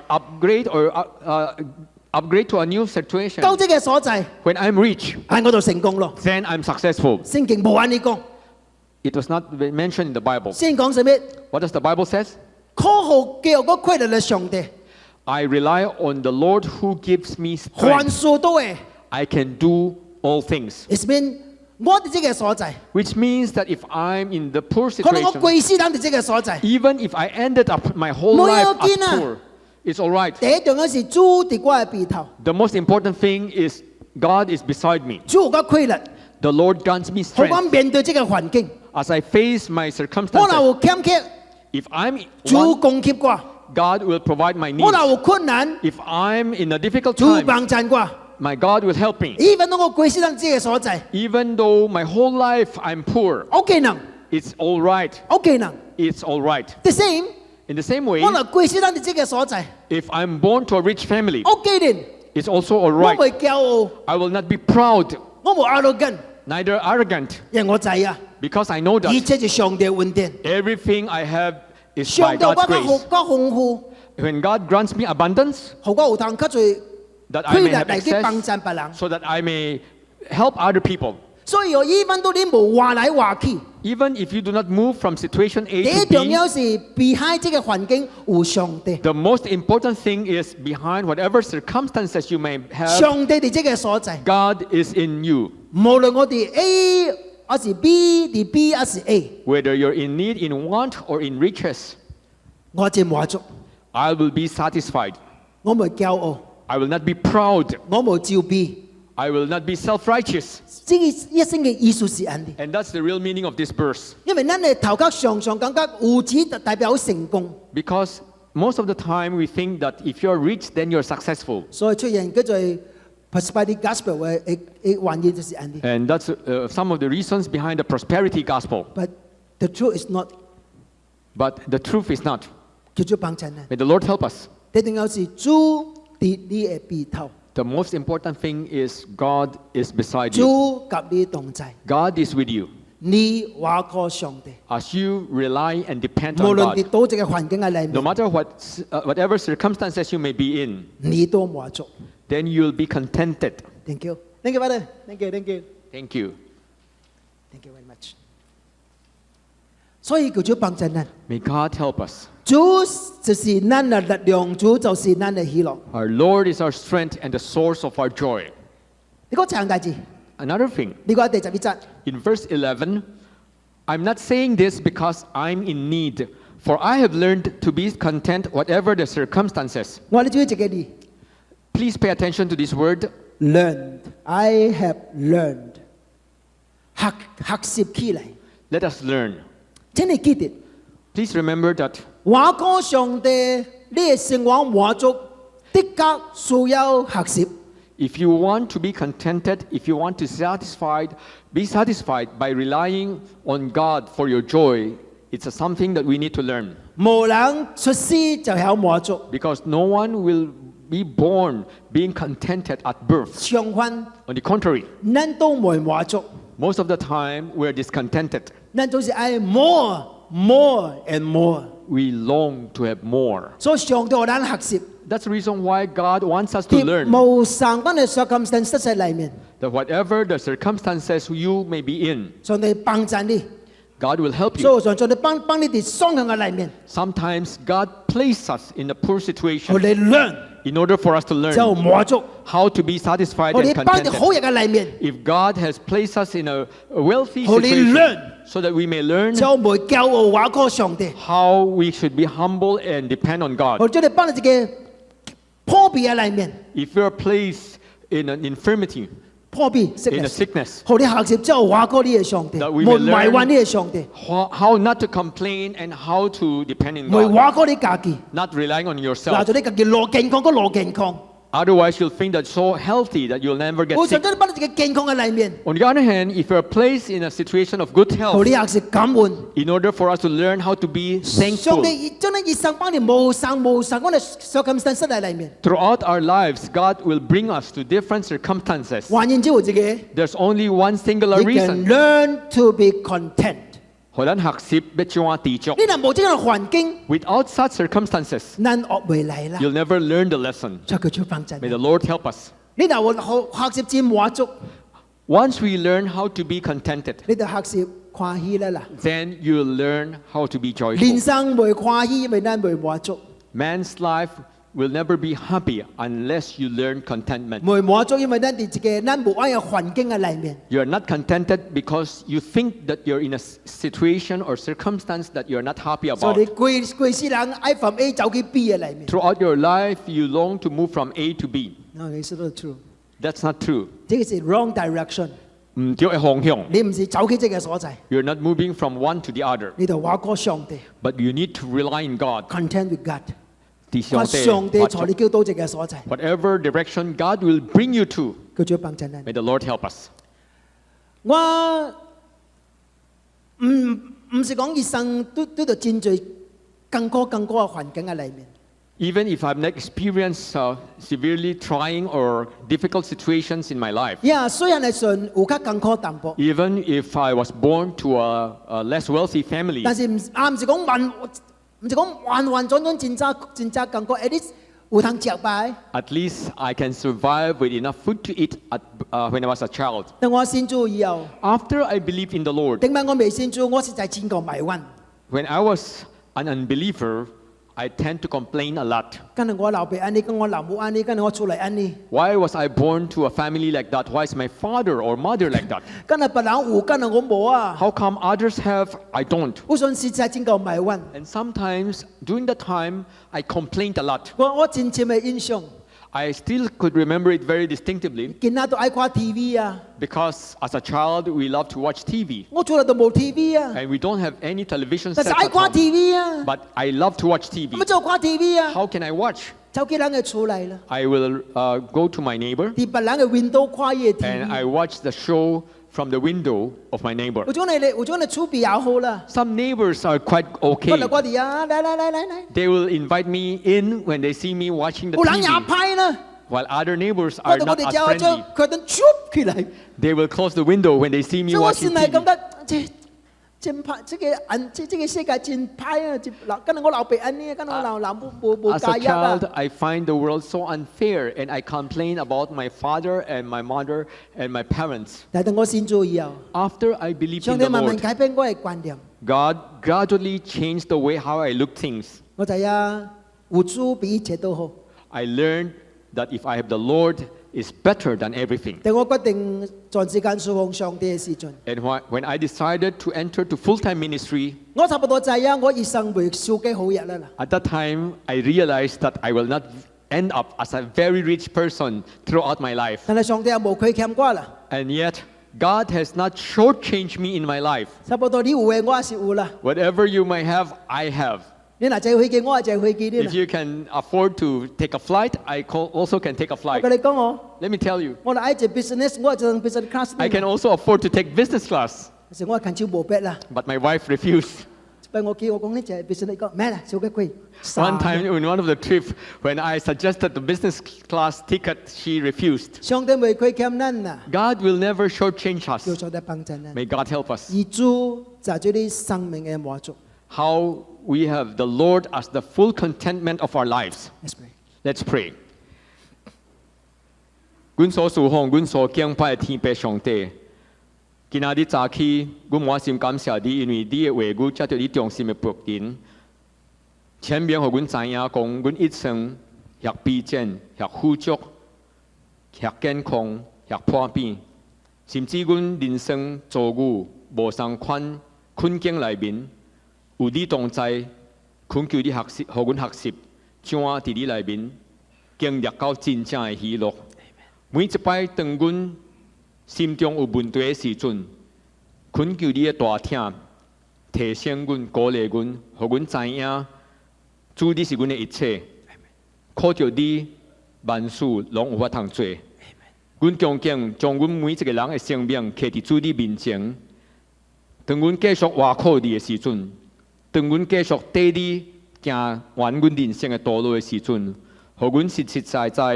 upgrade or upgrade to a new situation. 高這個所在， When I'm rich, 係我就成功咯。 then I'm successful. 聖經冇按呢講， It was not mentioned in the Bible. 先講什麼？ What does the Bible says? 靠好叫個規律嘅上帝， I rely on the Lord who gives me 凡 strength. 事都會。 I can do all things. It means 我哋這個所在， Which means that if I'm in the poor 可能我 situation, 貴師等哋這個所在， even if I ended up my whole 冇 life 要緊啊。 as poor, it's all right. 第一重要是主喺我嘅背頭， The most important thing is God is beside me. 主有個規律， The Lord grants me 好我 strength 面對這個環境， as I face my 我若 circumstances. 有欠缺， If I'm 主 one, 供給我； God will provide my 我 needs. 若有困難， If I'm in a difficult 主 time, 幫贊我。 my God will help me. even 我貴師等這個所在， Even though my whole life I'm poor, 我技能， it's all right. 我技能。 It's all right. The same， In the same way, 我若貴師等這個所在， if I'm born to a rich family, 我既然 it's also all 我 right. 唔驕傲， I will not be proud, 我冇 arrogant， neither arrogant, 因為我知啊， because I know 一 that 切係上帝恩典， everything I have is 上 by 帝我 God's 個好 grace. 個豐富， When God grants me abundance, 好我有通較最 that I 規 may 律 have 嚟去幫 access, 襯別人。 so that I may help other people. 所以我even 到你冇話嚟話去， Even if you do not move from situation 第 A 一 to 重 B, 要是避開這個環境有上帝， the most important thing is behind whatever circumstances you may have, 上帝哋這個所在， God is in you. 無論我哋 A 還是 B，啲 B 還是 A， Whether you're in need, in want, or in riches, 我就滿足， I will be satisfied. 我冇驕傲， I will not be proud. 我冇照比。 I will not be self-righteous. 這個一生嘅意思是咁嘅， And that's the real meaning of this verse. 因為咱嘅頭殼常常感覺有錢就代表成功， Because most of the time we think that if you're rich, then you're successful. 所以出現叫做 prosperity gospel 嘅原因就是咁嘅。 And that's some of the reasons behind the prosperity gospel. But the truth is not， But the truth is not. 叫做幫襯啊！ May the Lord help us. 一定要是主喺你嘅背頭， The most important thing is God is beside you. 主及你同在， God is with you. 你話靠上帝， As you rely and depend 無 on 論跌 God, 到這個環境嘅裏 no 面， matter whatever circumstances you may be in, 你都滿足。 then you'll be contented. Thank you, thank you, Father. Thank you, thank you, Thank you. thank you very much。所以叫做幫襯啊！ May God help us. 主就是咱嘅力量，主就是咱嘅喜樂。 Our Lord is our strength and the source of our joy. 你講長大字， Another thing, 你講第十一節， in verse 11, I'm not saying this because I'm in need, for I have learned to be content whatever the circumstances. 我哋注意一個字 Please pay attention to this word. ，learned。I have learned。學習起嚟， Let us learn. 請你記得， Please remember that 話講上帝，你嘅生活滿足，的確需要學習。 if you want to be contented, if you want to be satisfied by relying on God for your joy, it's something that we need to learn. 無人出世就有滿足， Because no one will be born being contented at birth. 相反， On the contrary, 咱都冇滿足， most of the time we're discontented. 咱都是愛 more and more。 We long to have more. 所以上帝讓咱學習， That's the reason why God wants us to 喺 learn 無相關嘅 circumstances 喺裏面， that whatever the circumstances you may be in, 上帝幫助你， God will help you. 所以上帝幫你哋雙向嘅裏面， Sometimes God places us in a poor 我 situation 哋 learn in order for us to 就 learn 滿足， how to be satisfied 我 and 哋幫你 contented. 好日嘅裏面， If God has placed us in a wealthy Holy situation learn. so that we may learn 就唔會驕傲話過上帝， how we should be humble and depend on God. 我將你幫你自己破病嘅裏面， If you're placed in an infirmity, 破病 in a sickness， sickness. 好你學習之後話過你嘅上帝， That we 冇 may 埋怨 learn 你嘅上帝， how not to complain and how to depend on 冇 God, 話過你家己， not relying on 嗱 yourself. 就你家己攞健康，個攞健康， Otherwise, you'll think that so healthy that you'll never get 冇上 sick. 帝你擺喺嘅健康嘅裏面， On the other hand, if you're placed in a situation of good 好 health, 你學習感恩。 in order for us to learn how to be 上 thankful, 帝將你一生幫你無常我哋 circumstance 喺裏面， throughout our lives, God will bring us to different circumstances. 換言之我自己 There's only one singular ，you can reason. learn to be content。可能學習要怎樣知足。你若冇這樣嘅環境， Without such circumstances, 難學未來啦， you'll never learn the lesson. 就叫做幫助 May 你。 the Lord help us. 你若學習佔滿足， Once we learn how to be contented, 你就學習歡喜啦啦。 then you'll learn how to be 人 joyful. 生會歡喜，因為咱會滿足； Man's life will never be happy unless you learn contentment. 會滿足，因為咱哋自己咱無愛嘅環境嘅裏面。 You're not contented because you think that you're in a situation or circumstance that you're not happy 所 about. 以你貴世人愛from A 走去 B 嘅裏面。 Throughout your life, you long to move from A to B. No, it's not true. That's not true. 這個是 wrong direction。唔對嘅方向。你唔是走去這個所在， You're not moving from one to the other, 你就話過上帝 but you need to rely on God. content with God。地話上帝上帶你叫到這個所在， Whatever direction God will bring you to, 佢就幫助你。 may the Lord help us. 我唔是講一生都在戰在更高嘅環境嘅裏面。 Even if I've not experienced severely trying or difficult situations in my life, 雖然係算有較更高淡薄， even if I was born to a less wealthy family, 但是唔是講完真正更高，at least 有通食飽。 at least I can survive with enough food to eat when I was a child. 但我信主以後， After I believed in the Lord, 頂晚我未信主，我實在真個迷暈。 when I was an unbeliever, I tend to complain a lot. 跟住我老爸安尼，跟我老母安尼，跟住我出嚟安尼， Why was I born to a family like that? Why is my father or mother like that? 跟住別人有，跟住我冇啊。 How come others have, I don't? 我信實在真個迷暈。 And sometimes during that time, I complained a lot. 我真正嘅印象， I still could remember it very distinctively 見下都愛看 TV 啊， because as a child, we love to watch TV. 我出嚟都冇 TV 啊， And we don't have any television 但 sets 是愛 at 看 home. TV 啊， But I love to watch 咁 TV. 就看 TV 啊， How can I watch? 就叫人嘅出嚟啦， I will go to my neighbor 啲別人嘅 window 看嘢 and I TV。 watch the show from the window of my neighbor. 我講你儲備也好啦， Some neighbors are quite 我 okay. 嚟我哋啊，嚟， They will invite me in when they see me watching the 有人也 TV, 派啦， while other neighbors 我 are 哋 not 就 as 將 friendly. 佢哋 chop 起嚟， They will close the window when they see 所 me 以我 watching 先係覺 TV. 得真派，這個世界真派啊！跟住我老爸安尼，跟住我老母冇 As a 介入啊。 child, I find the world so unfair, and I complain about my father and my mother and my parents. 但係我信主以後， After I believed 上 in 帝 the 慢慢 Lord, 改變我嘅觀念。 God gradually changed the way how I look things. 我就有主比一切都好。 I learned that if I have the Lord, it's better than everything. 但我決定全時間侍奉上帝嘅時陣， And when I decided to enter to full-time ministry, 我差不多知啊，我一生會少幾好日啦。 at that time, I realized that I will not end up as a very rich person throughout my life. 但係上帝又冇虧欠我啦， And yet, God has not shortchanged me in my life. 差不多你有嘅我也是有啦。 Whatever you may have, I have. 你嗱借飛機，我係借飛機啲 If 啦。 you can afford to take a flight, I also can take a 我 flight. 跟你講我， Let me tell you, 我嚟愛做 business，我係做 business class I 啲 can 啦。 also afford to take business class. 但是我係近朝冇逼啦， But my wife refused. 俾我叫我講呢就係 business，你講咩啦？少幾貴。 One time in one of the trips, when I suggested the business class ticket, she refused. 上帝未虧欠咱啊， God will never shortchange 要 us. 上帝幫助咱。 May God help us. 而主就係做啲生命嘅滿足。 How we have the Lord as the full contentment of our lives. Let's pray. Let's pray. 阮所侍奉、阮所敬拜的天父上帝，今仔日早起，阮滿心感謝你，因為你的話語接到你中心的僕人，前面互阮知影講，阮一生遐卑賤、遐富足、遐健康、遐破病，甚至阮人生遭遇無相款困境內面，有你同在，懇求你學習，互阮學習，怎樣佇你內面經歷到真正的喜樂。每一擺當阮心中有问题的时阵，恳求你的大听，提醒阮、鼓励阮，互阮知影，主你是阮的一切。靠着你，万事拢有法通做。阮恭敬将阮每一个人的生命摕伫主你面前。当阮继续活靠你的时阵，当阮继续跟你行完阮人生的道路的时阵，互阮实实在在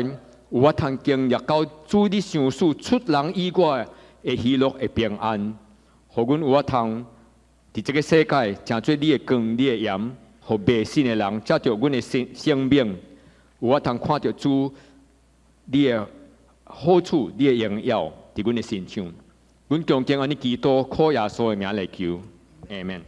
有法通经历到主你上使出人意外的喜乐的平安，互阮有法通伫这个世界成做你的光、你的盐，互迷信的人借着阮的生命，有法通看到主你的好处、你的荣耀伫阮的身上。阮恭敬安尼祈祷，靠耶稣的名来求，阿门。